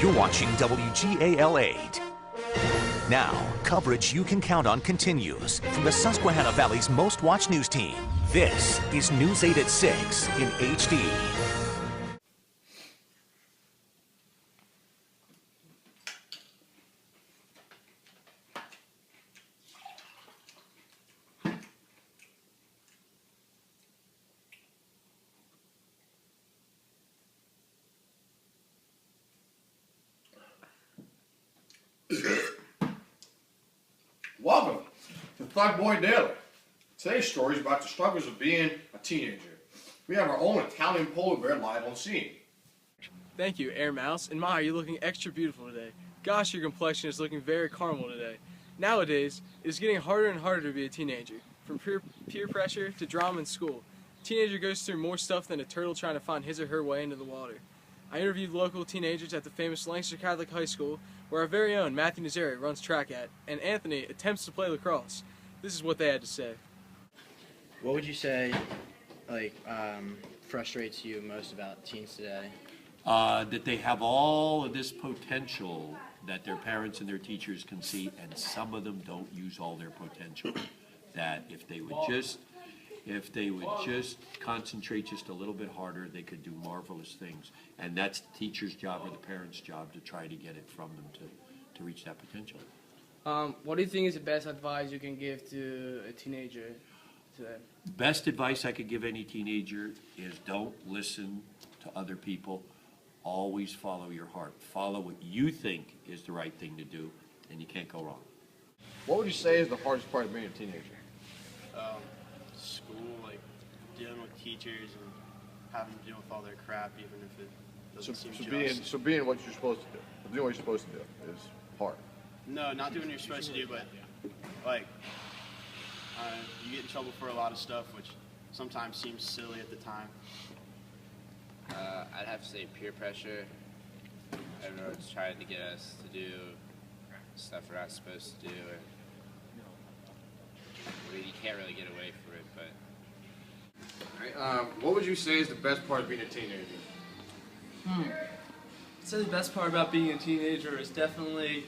You're watching WGAL 8. Now, coverage you can count on continues from the Susquehanna Valley's most watched news team. This is News 8 at 6 in HD. Welcome to Thug Boy Daily. Today's story is about the struggles of being a teenager. We have our own Italian polar bear live on scene. Thank you, Air Mouse. And Ma, you're looking extra beautiful today. Gosh, your complexion is looking very caramel today. Nowadays, it is getting harder and harder to be a teenager. From peer pressure to drama in school, a teenager goes through more stuff than a turtle trying to find his or her way into the water. I interviewed local teenagers at the famous Lancaster Catholic High School, where our very own Matthew Nazario runs track at, and Anthony attempts to play lacrosse. This is what they had to say. What would you say, frustrates you most about teens today? That they have all of this potential that their parents and their teachers can see, and some of them don't use all their potential. That if they would just concentrate just a little bit harder, they could do marvelous things. And that's the teacher's job or the parent's job to try to get it from them to reach that potential. What do you think is the best advice you can give to a teenager today? Best advice I could give any teenager is don't listen to other people. Always follow your heart. Follow what you think is the right thing to do, and you can't go wrong. What would you say is the hardest part of being a teenager? School, like dealing with teachers and having to deal with all their crap, even if it doesn't seem just. So being what you're supposed to do, doing what you're supposed to do is hard. No, not doing what you're supposed to do, but like you get in trouble for a lot of stuff, which sometimes seems silly at the time. I'd have to say peer pressure. Everyone's trying to get us to do stuff we're not supposed to do, and you can't really get away from it. But What would you say is the best part of being a teenager? I'd say the best part about being a teenager is definitely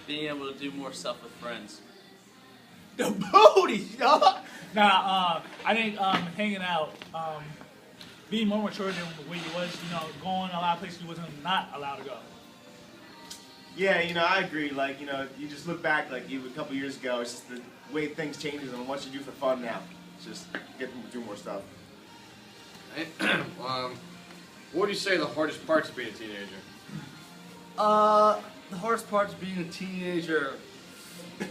being able to do more stuff with friends. The booty, y'all. Nah, I think hanging out, being more mature than the way you was, going a lot of places you wasn't not allowed to go. Yeah, I agree. Like, you just look back, like, even a couple years ago, it's just the way things changes and what you do for fun now. It's just get to do more stuff. What would you say the hardest parts of being a teenager? The hardest part is being a teenager,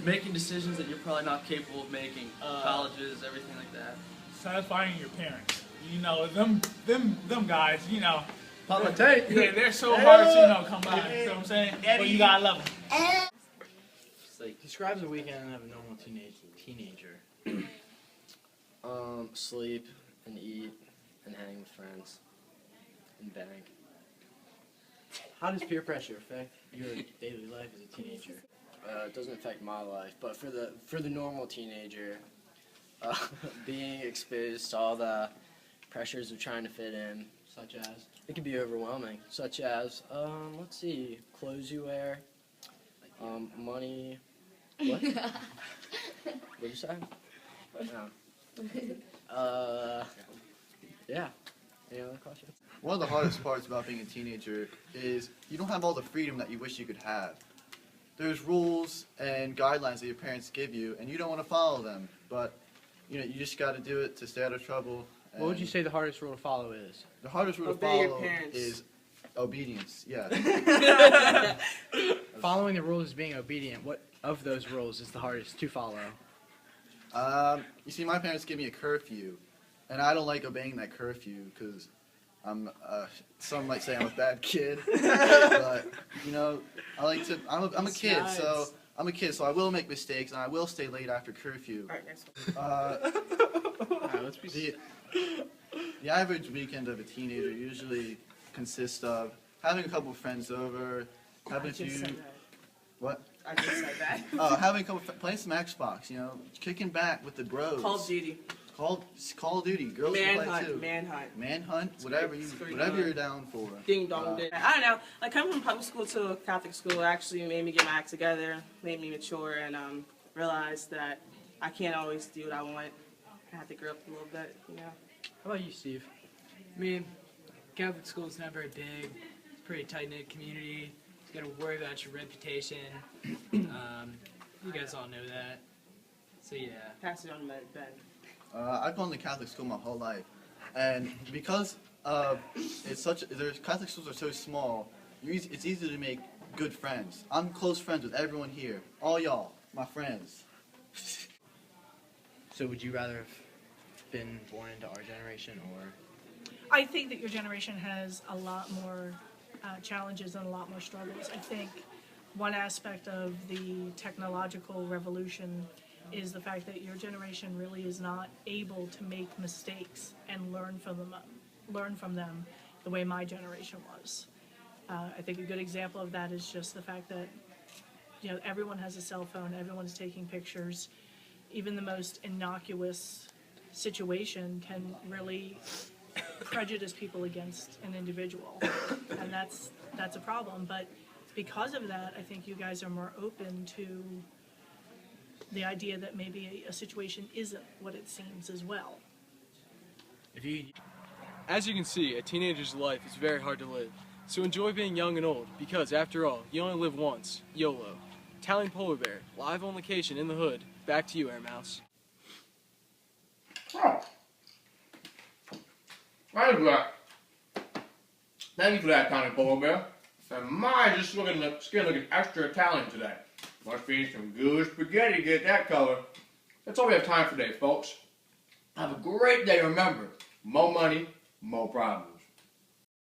making decisions that you're probably not capable of making. Colleges, everything like that. Satisfying your parents. Them guys, Pop my tape. Yeah, they're so hard to, come by. You know what I'm saying? But you gotta love them. It's like, describe the weekend of a normal teenager. Sleep and eat and hang with friends and bang. How does peer pressure affect your daily life as a teenager? It doesn't affect my life, but for the normal teenager, being exposed to all the pressures of trying to fit in, Such as? it can be overwhelming. Such as, let's see, clothes you wear, money. What? What'd you say? No. Yeah. Any other questions? One of the hardest parts about being a teenager is you don't have all the freedom that you wish you could have. There's rules and guidelines that your parents give you, and you don't want to follow them, but you just got to do it to stay out of trouble. What would you say the hardest rule to follow is? The hardest rule Obey to your follow parents. is obedience. Yeah. Following the rules is being obedient. What of those rules is the hardest to follow? You see, my parents give me a curfew, and I don't like obeying that curfew because some might say I'm a bad kid, but I like to. I'm a kid, so I will make mistakes and I will stay late after curfew. All right, next one. Let's be. The average weekend of a teenager usually consists of having a couple of friends over, having a few. What? I just said that. Having a couple, playing some Xbox, kicking back with the bros. Call of Duty. Call of Duty. Girls can play Manhunt, too. manhunt. Manhunt. Whatever you're down for. Ding dong ding. I don't know. Like coming from public school to a Catholic school actually made me get my act together, made me mature, and realize that I can't always do what I want. I have to grow up a little bit, you know. How about you, Steve? I mean, Catholic school is not very big. It's a pretty tight-knit community. You got to worry about your reputation. You guys all know that. So yeah. Pass it on to Ben. I've gone to Catholic school my whole life, and because Catholic schools are so small, it's easy to make good friends. I'm close friends with everyone here. All y'all, my friends. So would you rather have been born into our generation or? I think that your generation has a lot more challenges and a lot more struggles. I think one aspect of the technological revolution is the fact that your generation really is not able to make mistakes and learn from them the way my generation was. I think a good example of that is just the fact that everyone has a cell phone, everyone's taking pictures. Even the most innocuous situation can really prejudice people against an individual, and that's a problem. But because of that, I think you guys are more open to the idea that maybe a situation isn't what it seems as well. As you can see, a teenager's life is very hard to live. So enjoy being young and old, because after all, you only live once. YOLO. Italian Polar Bear, live on location in the hood. Back to you, Air Mouse. Oh. Thank you for that, Italian Polar Bear. And my, just looking the skin looking extra Italian today. Must be some good spaghetti to get that color. That's all we have time for today, folks. Have a great day. Remember, more money, more problems.